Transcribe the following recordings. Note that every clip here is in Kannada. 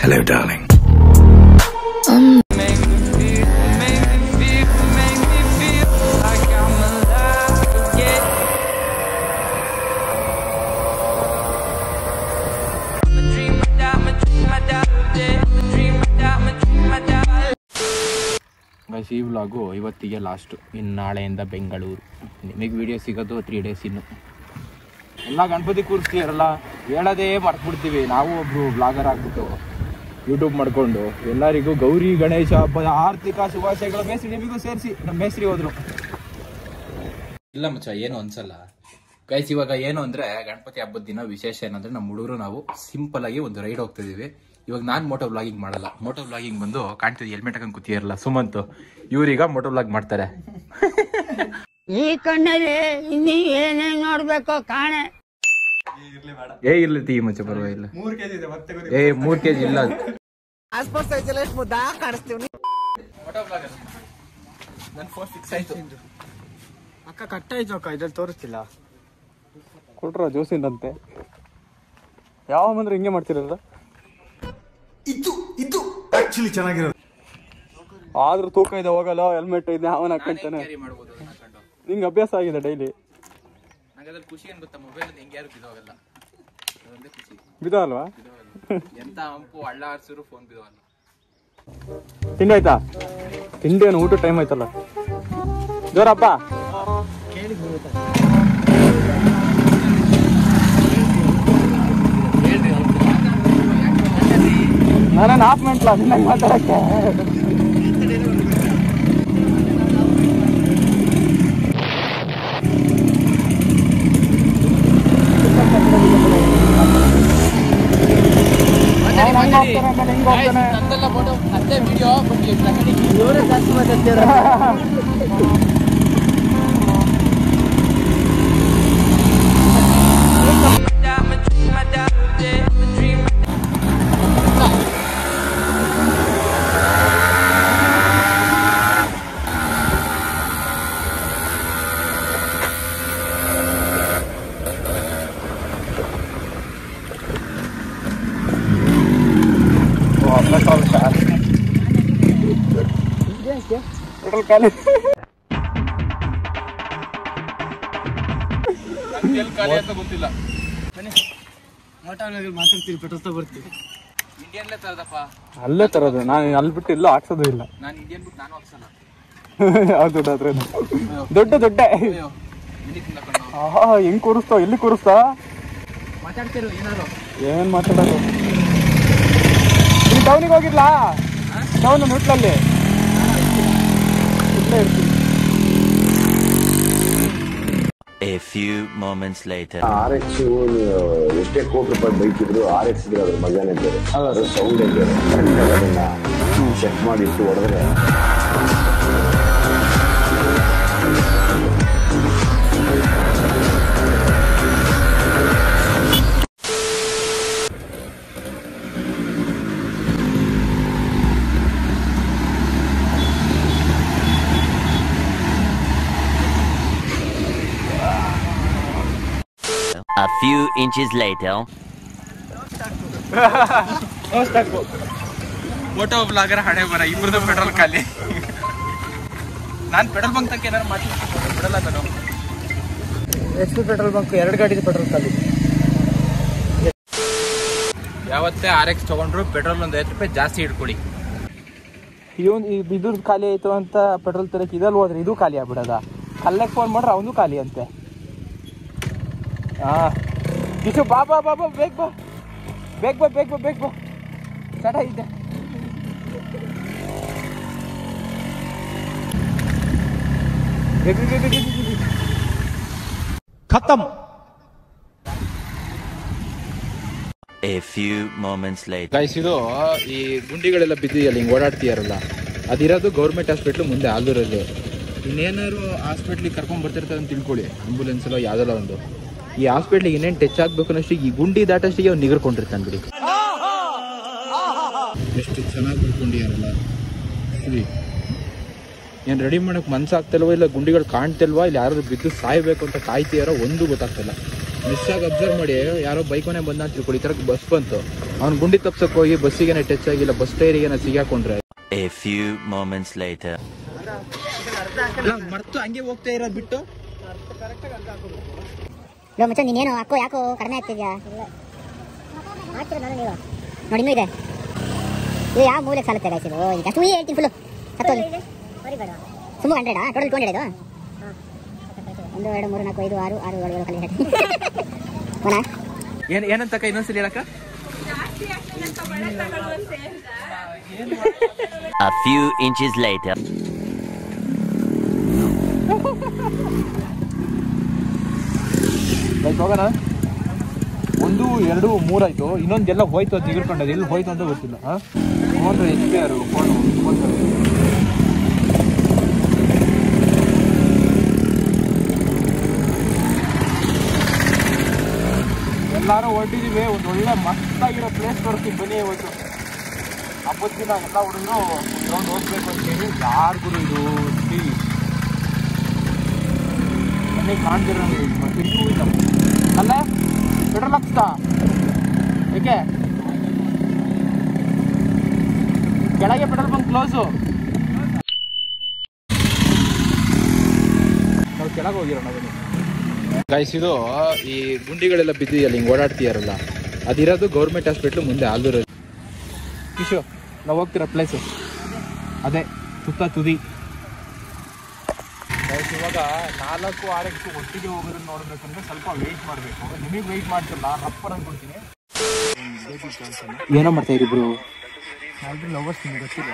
Hello, darling. ಗೈಸ್, ಈ ವ್ಲಾಗು ಇವತ್ತಿಗೆ ಲಾಸ್ಟು. ಇನ್ನು ನಾಳೆಯಿಂದ ಬೆಂಗಳೂರು. ನಿಮಗೆ ವಿಡಿಯೋ ಸಿಗೋದು 3 days ಇನ್ನು. ಎಲ್ಲ ಗಣಪತಿ ಕೂರಿಸ್ತೀರಲ್ಲ, ಹೇಳೋದೇ ಮರ್ತ್ಬಿಡ್ತೀವಿ. ನಾವು ಒಬ್ರು ವ್ಲಾಗರ್ ಆಗ್ಬಿಟ್ಟು ಯೂಟ್ಯೂಬ್ ಮಾಡಿಕೊಂಡು ಎಲ್ಲರಿಗೂ ಗೌರಿ ಗಣೇಶ ಹಬ್ಬದ ಆರ್ಥಿಕ ಶುಭಾಶಯಗಳ. ಮೇಸ್ತ್ರಿ ನಿಮಗೂ ಸೇರಿಸಿ, ನಮ್ಮ ಮೇಸ್ತ್ರಿ ಹೋದ್ರು. ಇಲ್ಲ ಮಚ್ಚ, ಏನು ಅನ್ಸಲ್ಲ ಗೈಸ್. ಇವಾಗ ಏನು ಅಂದರೆ, ಗಣಪತಿ ಹಬ್ಬದ ದಿನ ವಿಶೇಷ ಏನಂದರೆ, ನಮ್ಮ ಹುಡುಗರು ನಾವು ಸಿಂಪಲ್ ಆಗಿ ಒಂದು ರೈಡ್ ಹೋಗ್ತಿದ್ದೀವಿ. ಇವಾಗ ನಾನು ಮೋಟೋ ವ್ಲಾಗಿಂಗ್ ಮಾಡಲ್ಲ. ಮೋಟೋ ವ್ಲಾಗಿಂಗ್ ಬಂದು ಕಾಣ್ತಿದ್ದೆ, ಹೆಲ್ಮೆಟ್ ಹಾಕೊಂಡು ಕೂತಿರಲ್ಲ ಸುಮಂತ್, ಇವ್ರೀಗ ಮೋಟೋ ವ್ಲಾಗ್ ಮಾಡ್ತಾರೆ. ಈ ಕಣ್ಣಲ್ಲಿ ಇನ್ನೀ ಏನೇನ್ ನೋಡ್ಬೇಕು ಕಾಣೆ. ಇರ್ಲಿ ಮಚ್ಚ, ಪರವಾಗಿಲ್ಲ. 3 kg ಇಲ್ಲ. ನನ್ನ ಫೋನ್ ಫಿಕ್ಸ್ ಆಯ್ತು. ಅಕ್ಕ ಕಟ್ಟಾಯ್ತು ಅಕ್ಕ, ಇದ್ರಲ್ಲಿ ತೋರಿಸ್ತಿಲ್ಲ. ಕೊಟ್ರ ಜೋಸಿಂದಂತೆ. ಯಾವ ಬಂದ್ರೆ ಹಿಂಗೆ ಮಾಡ್ತಿರಲ್ಲ. ಇದು ಆಕ್ಚುಲಿ ಚೆನ್ನಾಗಿರೋದು. ಆದ್ರೂ ತೂಕ ಇದೆ, ಹೋಗಲ್ಲ. ಹೆಲ್ಮೆಟ್ ಇದೆ, ಅವನ್ ಹಾಕೊಂತಾನೆ. ನಿಂಗೆ ಅಭ್ಯಾಸ ಆಗಿದೆ ಡೈಲಿ. ಖುಷಿ ಏನ್ ಗೊತ್ತಾ, ಮೊಬೈಲ್ ಹೆಂಗೆ ಯಾರು ಬಿದೋಗಲ್ಲ. ಬಿದಲ್ವಾ? ಎಂತ ಹಂಪು ಹಳ್ಳ ಆರ್ಸಿದ್ರು ಫೋನ್ ಬಿದೋಗಲ್ಲ. ತಿಂಡಿ ಆಯ್ತಾ? ತಿಂಡಿ ಏನು, ಊಟ ಟೈಮ್ ಆಯ್ತಲ್ಲ. ಜೋರಪ್ಪ. ನಾನೇನು ಹಾಫ್ ಮೆಂಟ್ಲ ನಿನ್ನ ಮಾತಾಡಕ್ಕೆ. ಗೊತ್ತಿಲ್ಲ. ಮಾತಾಡ್ತೀರಿ, ಪೆಟ್ರೋಲ್ ತಗೊಳ್ತೀವಿ. ಇಂಡಿಯನ್ಲೇ ತರದಪ್ಪ. ಅಲ್ಲೇ ತರೋದು. ನಾನು ಅಲ್ಲಿ ಬಿಟ್ಟು ಎಲ್ಲೂ ಹಾಕ್ಸೋದು ಇಲ್ಲ. ನಾನು ಇಂಡಿಯನ್ ಬಿಟ್ಟು ನಾನು ಹಾಕ್ಸಲ್ಲ. ಯಾವ್ದು ದೊಡ್ಡ ಹೆಂಗ್ ಕೂರಿಸ್ತಾವ, ಎಲ್ಲಿ ಕೂರಿಸ್ತಾ ಮಾತಾಡ್ತಿರು ಏನಾರು. ಏನ್ ಮಾತಾಡೋದು? ನೀನ್ ಟೌನಿಗೆ ಹೋಗಿರ್ಲಾ? ಟೌನ್ ಹೋಟ್ಲಲ್ಲಿ ಇಲ್ಲೇ ಇರ್ತೀನಿ. A few moments later. RX ಎಷ್ಟೇ ಕೋಟಿ ರೂಪಾಯಿ ಬೈಕ್ ಇದ್ರು RX ಇದ್ರೆ ಅದ್ರ ಮಜಾನೇ ಬೇರೆ, ಅದ್ರ ಸೌಂಡೇ ಬೇರೆ. ಕರೆಕ್ಟಾಗಿ ಅದನ್ನ ಚೆಕ್ ಮಾಡಿ ಇಟ್ಟು ಹೊಡೆದ್ರೆ A few inches later. Photo blogger ಹಣೆ ಬರ, ಇಬ್ಬರದು ಪೆಟ್ರೋಲ್ ಖಾಲಿ. ನಾನು ಪೆಟ್ರೋಲ್ ಬಂಕ್ ತನಕ ಏನಾರು ಮಾಡ್ತೀನಿ, ಬಿಡಲ್ಲ ನಾನು. ಎಷ್ಟು ಪೆಟ್ರೋಲ್ ಬಂಕ್? 2 ಗಾಡಿದು ಪೆಟ್ರೋಲ್ ಖಾಲಿ. ಯಾವತ್ತೇ RX ತಗೊಂಡ್ರು ಪೆಟ್ರೋಲ್ ಒಂದು 5 ರೂಪಾಯಿ ಜಾಸ್ತಿ ಇಟ್ಕೊಳ್ಳಿ. ಇದ್ರದ್ದು ಖಾಲಿ ಆಯ್ತು ಅಂತ ಪೆಟ್ರೋಲ್ ತರಕ್ಕೆ ಇದಲ್ಲಿ ಹೋದ್ರೆ ಇದು ಖಾಲಿ ಆಗ್ಬಿಡದ. ಕಲ್ಲಕ್ಕೆ ಫೋನ್ ಮಾಡ್ರೆ ಅವನು ಖಾಲಿ ಅಂತೆ. ಕಿಶು ಬಾ ಬಾ ಬಾ ಬಾ, ಬೇಗ ಬಾ ಬೇಗ ಬಾ ಬೇಗ ಬಾ ಬೇಗ ಬಾ. ಚಟ ಇದೆ. ಖತಮ್. A few moments later. Guys, ಇದು ಈ ಗುಂಡಿಗಳೆಲ್ಲ ಬಿದ್ದಿದೆಯಲ್ಲ, ಹಿಂಗೆ ಓಡಾಡ್ತೀಯಾರಲ್ಲ, ಅದಿರೋದು ಗೌರ್ಮೆಂಟ್ ಹಾಸ್ಪಿಟ್ಲು ಮುಂದೆ ಆಲೂರಲ್ಲಿ. ಇನ್ನೇನಾದ್ರು ಹಾಸ್ಪಿಟ್ಲಿಗೆ ಕರ್ಕೊಂಡು ಬರ್ತಿರ್ತಾರೆ ಅಂತ ತಿಳ್ಕೊಳ್ಳಿ, ಆಂಬುಲೆನ್ಸಲ್ಲೋ ಯಾವುದಲ್ಲ ಒಂದು. ಈ ಹಾಸ್ಪಿಟ್ಲಿಗೆ ಇನ್ನೇನು ಟಚ್ ಆಗಬೇಕು ಅನ್ನೋಷ್ಟಿಗೆ ಈ ಗುಂಡಿ ದಾಟಷ್ಟಿಗೆ ಅವ್ನು ನಿಗರ್ಕೊಂಡಿರ್ತಾನೆ ಬಿಡಿ. ಎಷ್ಟು ಚೆನ್ನಾಗಿ ಬಿಡ್ಕೊಂಡಿಯಾರಲ್ಲ. ಸರಿ, ಏನು ರೆಡಿ ಮಾಡೋಕೆ ಮನ್ಸಾಗ್ತಿಲ್ವೋ, ಇಲ್ಲ ಗುಂಡಿಗಳು ಕಾಣ್ತಿಲ್ವಾ, ಇಲ್ಲ ಯಾರಾದ್ರು ಬಿದ್ದು ಸಾಯ್ಬೇಕು ಅಂತ ಕಾಯ್ತೀಯಾರೋ ಒಂದು ಗೊತ್ತಾಗ್ತಿಲ್ಲ. ಮಿಸ್ ಆಗಿ ಅಬ್ಸರ್ವ್ ಮಾಡಿ, ಯಾರೋ ಬೈಕೋನೆ ಬಂದ ಅಂತ ತಿಳ್ಕೊಳ್ಳಿ, ಈ ತರ ಬಸ್ ಬಂತು, ಅವ್ನು ಗುಂಡಿ ತಪ್ಸಕ್ ಹೋಗಿ ಬಸ್ಸಿಗೆ ಟಚ್ ಆಗಿಲ್ಲ, bus ಟೈರಿಗೆ ಸಿಗಾಕೊಂಡ್ರೆ. A few moments later. ಮರ್ತು ಹಂಗೆ ಹೋಗ್ತಾ ಇರೋದು ಬಿಟ್ಟು ಮುಚ್ಚ ನೀನೇನು ಹಾಕೋ ಯಾಕೋ ಕಡಿಮೆ ಆಗ್ತಿದ್ಯಾ ನಾನು ನೀವು ನೋಡಿ ಇನ್ನೂ ಇದೆ ಇದು ಯಾವ ಮೂಲೆ ಸಾಲುತ್ತೆ ಗೈಸ್ ಇದು ಈಗ ಟೂ ಹೇಳ್ತೀನಿ ಫುಲ್ಲು ಹತ್ತೋದು ಸುಮ್ಮ 100 ಟೋಟಲ್ 200 ಇದು 1 2 3 4 5 6 6 7 7 ಕಲಿ ಏನಂತಕ್ಕ ಇನ್ನೊಂದ್ಸಲಿ ಹೇಳಕ್ಕ. A few inches later. ಹೋಗೋಣ. 1 2 3 ಆಯ್ತು, ಇನ್ನೊಂದೆಲ್ಲ ಹೋಯ್ತು ಅಂತ ತಿಳ್ಕೊಂಡದ್ದು, ಎಲ್ಲಿ ಹೋಯ್ತು ಅಂತ ಗೊತ್ತಿಲ್ಲ. ಫೋನ್ SBR ಫೋನ್ ಎಲ್ಲಾರು ಹೊರಟಿದೀವಿ. ಒಂದು ಒಳ್ಳೆ ಮಸ್ತಾಗಿರೋ ಪ್ಲೇಸ್ ತೋರಿಸ್ತೀನಿ ಬನ್ನಿ. ಇವತ್ತು ಹಬ್ಬದ ದಿನ ಎಲ್ಲ ಹುಡುಗರು ಗ್ರೌಂಡ್ ಹೋಗ್ಬೇಕು ಅಂತೇಳಿ. ಯಾರಿಗೂ ಇದು ಬನ್ನಿ, ಕಾಣ್ತಿರೋ ಇಲ್ಲ ಅಲ್ಲ ಪೆಟ್ರೋಲ್ ಹಾಕ್ಸ್ತಾ ಏಕೆ ಕೆಳಗೆ ಪೆಟ್ರೋಲ್ ಬಂಕ್ ಕ್ಲೋಸು. ನಾವು ಕೆಳಗೆ ಹೋಗಿರೋಣ ಬನ್ನಿ ಗೈಸ್. ಇದು ಈ ಗುಂಡಿಗಳೆಲ್ಲ ಬಿದ್ದಿದೆಯಲ್ಲ, ಹಿಂಗೆ ಓಡಾಡ್ತೀಯಾರಲ್ಲ, ಅದಿರೋದು ಗೌರ್ಮೆಂಟ್ ಹಾಸ್ಪಿಟ್ಲು ಮುಂದೆ ಆಲೂರು. ಕಿಶೋ ನಾವು ಹೋಗ್ತಿರೋ ಪ್ಲೇಸು ಅದೇ ಸುತ್ತ ತುದಿ. ಇವಾಗ 4 RX ಒಟ್ಟಿಗೆ ಹೋಗೋದನ್ನ ನೋಡ್ಬೇಕಂದ್ರೆ ಸ್ವಲ್ಪ ವೆಯ್ಟ್ ಮಾಡಬೇಕು. ನಿಮಗೆ ವೆಯ್ಟ್ ಮಾಡ್ತಿಲ್ಲ, ರಪ್ಪರ್ ಅನ್ಕೊಡ್ತೀನಿ. ಏನೋ ಮಾಡ್ತಾ ಇರಿ ಬ್ರೋ, ಆಲ್ರೆಡಿ ಲವರ್ಸ್ ನಿಮಗೆ ಗೊತ್ತಿಲ್ಲ.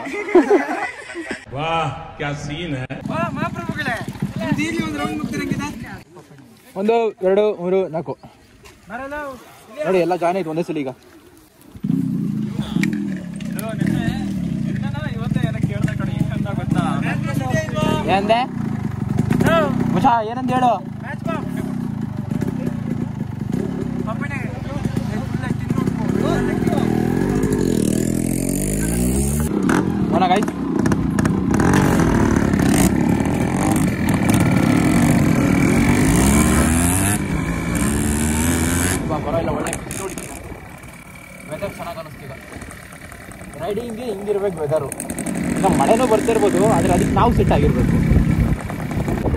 ಒಂದು 2 3 4 ನೋಡಿ ಎಲ್ಲ ಜಾಯ್ನ್ ಆಯ್ತು ಒಂದೇ ಸಲ. ಈಗ ಏನಂದೆ ಮುಷಾ, ಏನಂತ ಹೇಳು. ಗೈಸ್ ಬರೋಲ್ಲ, ಒಳ್ಳೆ ವೆದರ್ ಚೆನ್ನಾಗಿ ಅನ್ನಿಸ್ತಿದೆ. ರೈಡಿಂಗ್ಗೆ ಹಿಂಗಿರ್ಬೇಕು ವೆದರು. ಈಗ ಮಳೆನೂ ಬರ್ತಿರ್ಬೋದು, ಆದರೆ ಅದಕ್ಕೆ ನಾವು ಸೆಟ್ ಆಗಿರ್ಬೇಕು.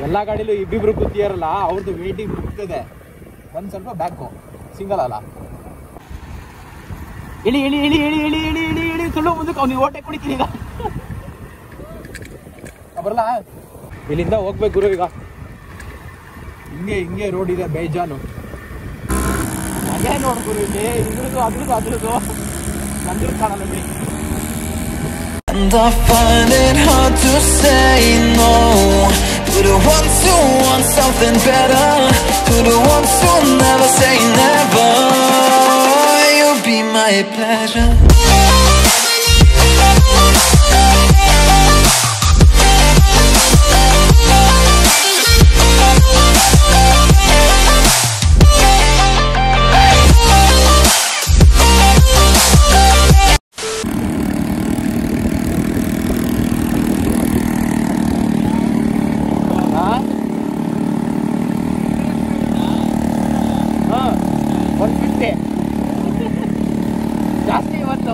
ಎಲ್ಲ ಗಾಡಿಲೂ ಇಬ್ಬಿಬ್ರು ಕೂತಿಯಾರಲ್ಲ, ಅವ್ರದ್ದು ವೇಟಿಂಗ್ ಬಿಡ್ತದೆ. ಒಂದು ಸ್ವಲ್ಪ ಬ್ಯಾಕು ಸಿಂಗಲ್ ಅಲ್ಲ. ಇಳಿ ಇಳಿ ಇಳಿ ಇಳಿ ಇಳಿ ಇಳಿ ಇಳಿ ಇಳಿ ಸುಳ್ಳು ಮುಂದಕ್ಕೆ ಅವ್ನಿಗೆ ಓಟೆ ಕುಡಿತೀನಿ. ಈಗ ಬರಲ್ಲ, ಇಲ್ಲಿಂದ ಹೋಗ್ಬೇಕು ಗುರು. ಈಗ ಹಿಂಗೆ ರೋಡ್ ಇದೆ ಬೇಜಾನು. ಹಾಗೆ ನೋಡ್ ಗುರು, ಇಲ್ಲಿ ಇದ್ರದ್ದು ಅದ್ರದ್ದು ನಂದಿರ್ ಕಾಣಲ್ಲ ಬಿಡಿ. And I find it hard to say no to the ones who want something better, to the ones who never say never. You'll be my pleasure. ಜಾಸ್ತಿ ಇವತ್ತು.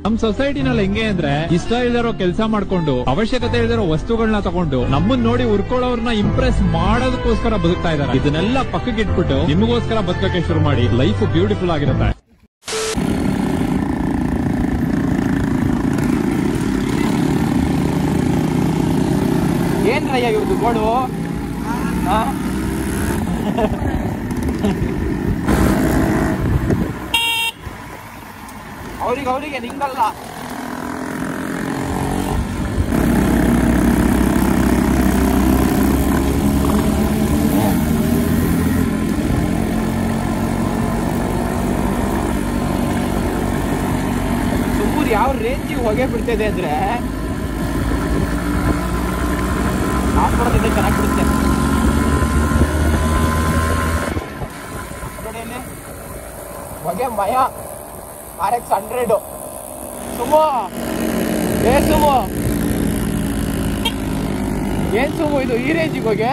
ನಮ್ ಸೊಸೈಟಿನಲ್ಲಿ ಹೆಂಗೆ ಅಂದ್ರೆ, ಇಷ್ಟ ಇಲ್ದಿರೋ ಕೆಲಸ ಮಾಡ್ಕೊಂಡು, ಅವಶ್ಯಕತೆ ಇಲ್ದಿರೋ ವಸ್ತುಗಳನ್ನ ತಗೊಂಡು, ನಮ್ಮನ್ನ ನೋಡಿ ಉರ್ಕೊಳ್ಳೋರ್ನ ಇಂಪ್ರೆಸ್ ಮಾಡೋದಕ್ಕೋಸ್ಕರ ಬದುಕ್ತಾ ಇದಾರೆ. ಇದನ್ನೆಲ್ಲ ಪಕ್ಕಕ್ಕೆ ಇಟ್ಬಿಟ್ಟು ನಿಮಗೋಸ್ಕರ ಬದುಕಕ್ಕೆ ಶುರು ಮಾಡಿ, ಲೈಫ್ ಬ್ಯೂಟಿಫುಲ್ ಆಗಿರುತ್ತೆ. ಏನ್ರಯ್ಯ ಇವ್ರದ್ದು ಗೋಡು? ಅವ್ರಿಗೆ ನಿಂಗಲ್ಲ. ಸುಮ್ಮೂರು ಯಾವ ರೇಂಜಿಗೆ ಹೊಗೆ ಬಿಡ್ತಿದೆ ಅಂದ್ರೆ ಹಾಸ್ಪಿಟಲ್ ಚೆನ್ನಾಗಿ ಬಿಡುತ್ತೆ. ಹೊಗೆ ಮಯ RX 100 ಸುಮ್ಮ ಸುಮು ಏನ್ ಸುಮು ಇದು ಈ ರೇಂಜಿಗೆ ಹೋಗಿ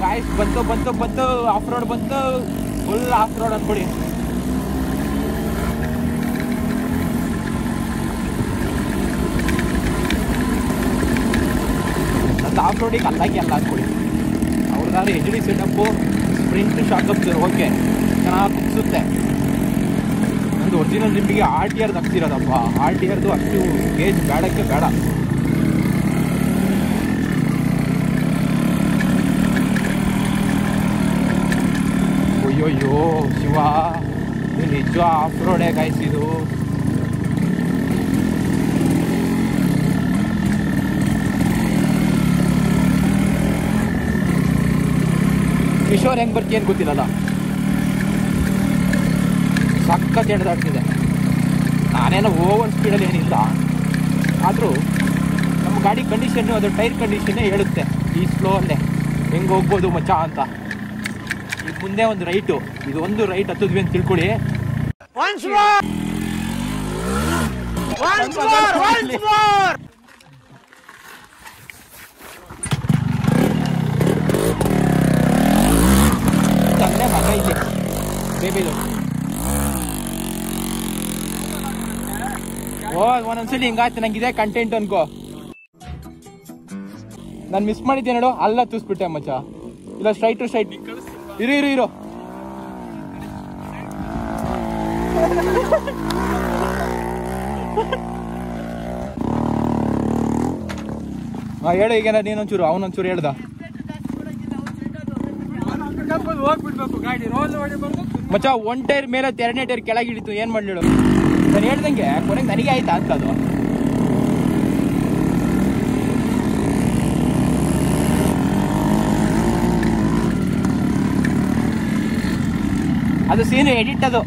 ಗಾಯ್ಸ್ ಬಂತು ಬಂತು ಬಂತು ಆಫ್ ರೋಡ್ ಬಂತು ಫುಲ್ ಆಫ್ ರೋಡ್ ಅನ್ಕೊಡಿ ನಂದು ಆಫ್ ರೋಡಿಗೆ ಅಲ್ಲಾಗಿ ಅಲ್ಲ ಅನ್ಕೊಡಿ ಅವ್ರದಾದ್ರೆ HD ಸೆಟಪ್ಪು ಸ್ಪ್ರಿಂಟ್ ಶಾಕಪ್ಸ್ ಓಕೆ ಚೆನ್ನಾಗಿ ಕುಗ್ಸುತ್ತೆ ನಂದು ಒರಿಜಿನಲ್ ನಿಮಗೆ RTR ಹಾಕ್ತಿರೋದಪ್ಪ RTRದು ಅಷ್ಟು ಗೇಜ್ ಬೇಡಕ್ಕೆ ಬೇಡ ಅಯ್ಯೋ ಶಿವ ಇದು ನಿಜ ಆಫ್ ರೋಡೇ ಗಾಯ್ಸ್ ಇದು ಕಿಶೋರ್ ಹೆಂಗ್ ಬರ್ತಿ ಏನು ಗೊತ್ತಿಲ್ಲಲ್ಲ ಸಖತ್ ಎಡ್ದಾಡ್ತಿದೆ ನಾನೇನೋ ಓವರ್ ಸ್ಪೀಡಲ್ಲಿ ಏನಿಲ್ಲ ಆದರೂ ನಮ್ಮ ಗಾಡಿ ಕಂಡೀಷನ್ನು ಅದು ಟೈರ್ ಕಂಡೀಷನ್ನೇ ಹೇಳುತ್ತೆ ಈ ಸ್ಲೋ ಅಲ್ಲೇ ಹೆಂಗೆ ಹೋಗ್ಬೋದು ಮಚ್ಚ ಅಂತ ಈಗ ಮುಂದೆ ಒಂದು ರೈಟು ಇದು ಒಂದು ರೈಟ್ ಹತ್ತಿದ್ವಿ ಅಂತ ತಿಳ್ಕೊಳ್ಳಿ ತಂದೆ ಮಗ ಇಲ್ಲಿ ಬೇಬಿದು ಒಂದೊಂದ್ಸಲಿ ಹಿಂಗಾಯ್ತು ನಂಗೆ ಇದೇ ಕಂಟೆಂಟ್ ಅನ್ಕೋ ನಾನು ಮಿಸ್ ಮಾಡಿದ್ದೆ ನೋಡು ಅಲ್ಲ ತೂಸ್ಬಿಟ್ಟೆ ಮಚ್ಚ ಇಲ್ಲ ಸ್ಟ್ರೈಟ್ ಟು ಸ್ಟ್ರೈಟ್ ಇರು ಹೇಳು ಈಗ ನೀನೊಂಚೂರು ಅವನೊಂಚೂರು ಹೇಳ್ದ ಮಚ್ಚ ಒನ್ ಟೈರ್ ಮೇಲೆ ಎರಡನೇ ಟೈರ್ ಕೆಳಗೆ ಹಿಡಿತು ಏನ್ ಮಾಡ್ಲಿಳು ನಾನು ಹೇಳ್ದಂಗೆ ಕೊನೆಗೆ ನನಗೆ ಆಯ್ತಾ ಅಂತ ಅದು ಸೀನು ಎಡಿಟ್ ಅದು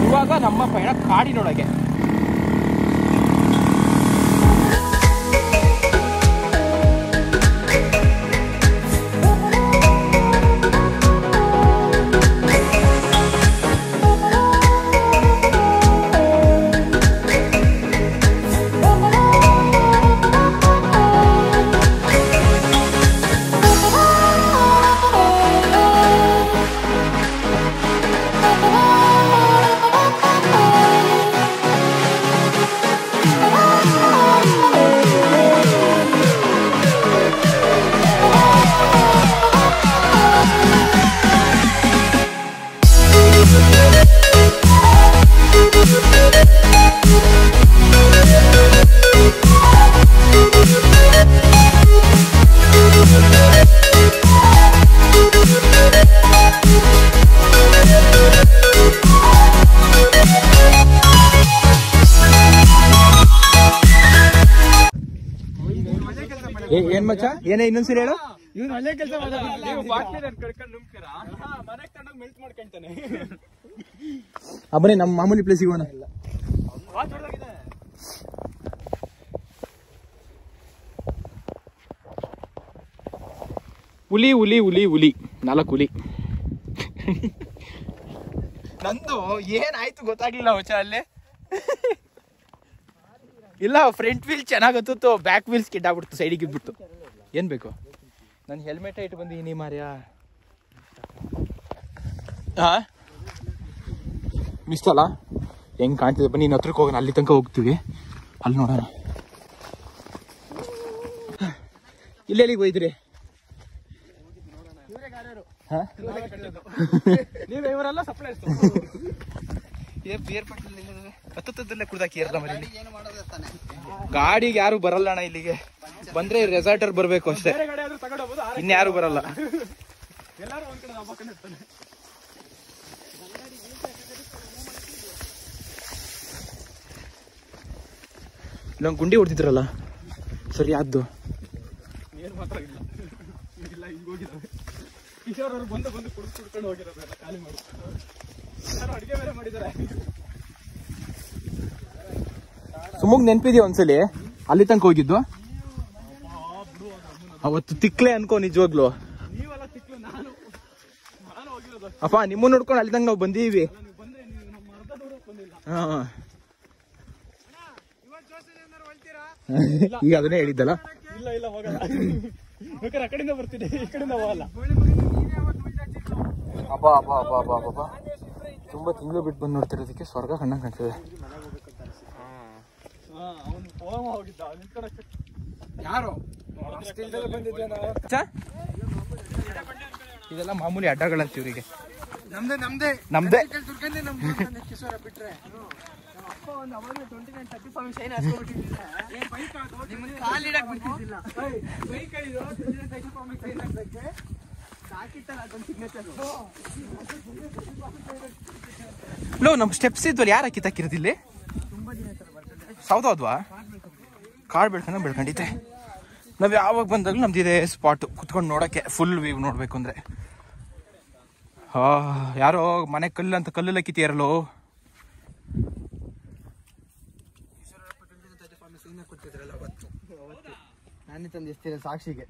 ಇವಾಗ ನಮ್ಮ ಪಯಣ ಕಾಡಿನೊಳಗೆ ಏನ್ ಮಚ್ಚ ಏನೇ ಇನ್ನೊಂದ್ಸರಿ ಹೇಳು ಇವ್ನು ಒಳ್ಳೆ ಕೆಲಸ ಬನ್ನಿ ನಮ್ಮ ಮಾಮೂಲಿ ಪ್ಲೇಸ್ ಸಿಗೋಣ ಹುಲಿ ಹುಲಿ ಹುಲಿ ಹುಲಿ 4 ಹುಲಿ ನಂದು ಏನಾಯ್ತು ಗೊತ್ತಾಗ್ಲಿಲ್ಲ ಮಚ್ಚ ಅಲ್ಲೇ ಇಲ್ಲ ಫ್ರಂಟ್ ವೀಲ್ ಚೆನ್ನಾಗಿ ಹತ್ತಿತ್ತು ಬ್ಯಾಕ್ ವೀಲ್ಸ್ ಕೆಟ್ಟಾಗ್ಬಿಡ್ತು ಸೈಡಿಗೆ ಇದ್ಬಿಡ್ತು ಏನ್ ಬೇಕು ನಾನು ಹೆಲ್ಮೆಟ್ ಇಟ್ಟು ಬಂದಿದ್ದೀನಿ ಮಾರ್ಯಾ ಮಿಸ್ ಅಲ್ಲ ಹೆಂಗ್ ಕಾಣ್ತಿದೆ ಬನ್ನಿ ನೀನು ಹತ್ರಕ್ಕೆ ಹೋಗೋಣ ಅಲ್ಲಿ ತನಕ ಹೋಗ್ತೀವಿ ಅಲ್ಲಿ ನೋಡೋಣ ಇಲ್ಲೆಲ್ಲಿಗೆ ಹೋಯ್ದ್ರಿ ಇವರೆಲ್ಲ ಸಪ್ಲೈರ್ಸ್ ಹತ್ತದಲ್ಲೇ ಕುಡ್ದಾಕಿ ಗಾಡಿಗೆ ಯಾರು ಬರಲ್ಲ ಅಣ್ಣ ಇಲ್ಲಿಗೆ ಬಂದ್ರೆ ರೆಸಾರ್ಟರ್ ಬರ್ಬೇಕು ಅಷ್ಟೇ ಇನ್ಯಾರು ಬರಲ್ಲ ಇಲ್ಲೊಂದು ಗುಂಡಿ ಹೊಡ್ತಿದ್ರಲ್ಲ ಸರಿ ಯಾವ್ದು ಕಿಶೋರ್ ಅವ್ರು ಬಂದು ಕುಡ್ಕೊಂಡು ಹೋಗಿರೋದು ಖಾಲಿ ಮಾಡಿ ಅಡುಗೆ ಬೇರೆ ಮಾಡಿದ್ದಾರೆ ಸುಮಗ್ ನೆನ್ಪಿದ್ಯಾ ಒಂದ್ಸಲಿ ಅಲ್ಲಿ ತನಕ ಹೋಗಿದ್ದು? ಅವತ್ತು ತಿಕ್ಲೆ ಅನ್ಕೋ ನಿಜವಾಗ್ಲು. ಅಪ್ಪ ನಿಮ್ಮ ನೋಡ್ಕೊಂಡು ಅಲ್ಲಿ ತನಕ ನಾವು ಬಂದೀವಿ. ಈಗ ಅದನ್ನೇ ಹೇಳಿದ್ದಲ್ಲ. ಅಬ್ಬಾ ಅಬ್ಬಾ ಅಬ್ಬಾ ಅಬ್ಬಾ ಅಬ್ಬಾ, ತುಂಬಾ ತಿಂಗಳು ಬಿಟ್ಟು ಬಂದು ನೋಡ್ತಿರೋದಕ್ಕೆ ಸ್ವರ್ಗ ಕಣ್ಣಂಗ್ ಕಾಣ್ತದೆ. ಯಾರು ಇದೆಲ್ಲ ಮಾಮೂಲಿ ಅಡ್ಡಗಳಂತ ಇವರಿಗೆ. ನಮ್ದೇ ಲೋ, ನಮ್ ಸ್ಟೆಪ್ಸ್ ಇದ್ವಲ್ಲ, ಯಾರ ಕಿತ್ತಾಕಿರೋದಿಲ್ಲಿ? ಸೌದೋದ್ವಾ? ಕಾಡ್ ಬೆಳ್ಕೊಂಡಿದ್ದೆ. ನಾವ್ ಯಾವಾಗ ಬಂದಾಗಲೂ ನಮ್ದಿದೆ ಸ್ಪಾಟ್ ಕುತ್ಕೊಂಡು ನೋಡಕ್ಕೆ, ಫುಲ್ ವ್ಯೂ ನೋಡ್ಬೇಕು ಅಂದ್ರೆ. ಯಾರೋ ಮನೆ ಕಲ್ಲು ಅಂತ ಕಲ್ಲೆಲ್ಲ ಕಿತ್ತಿಯಾರಲ್ಲೋ. ನಾನೇ ತಂದು ಸಾಕ್ಷಿಗೆ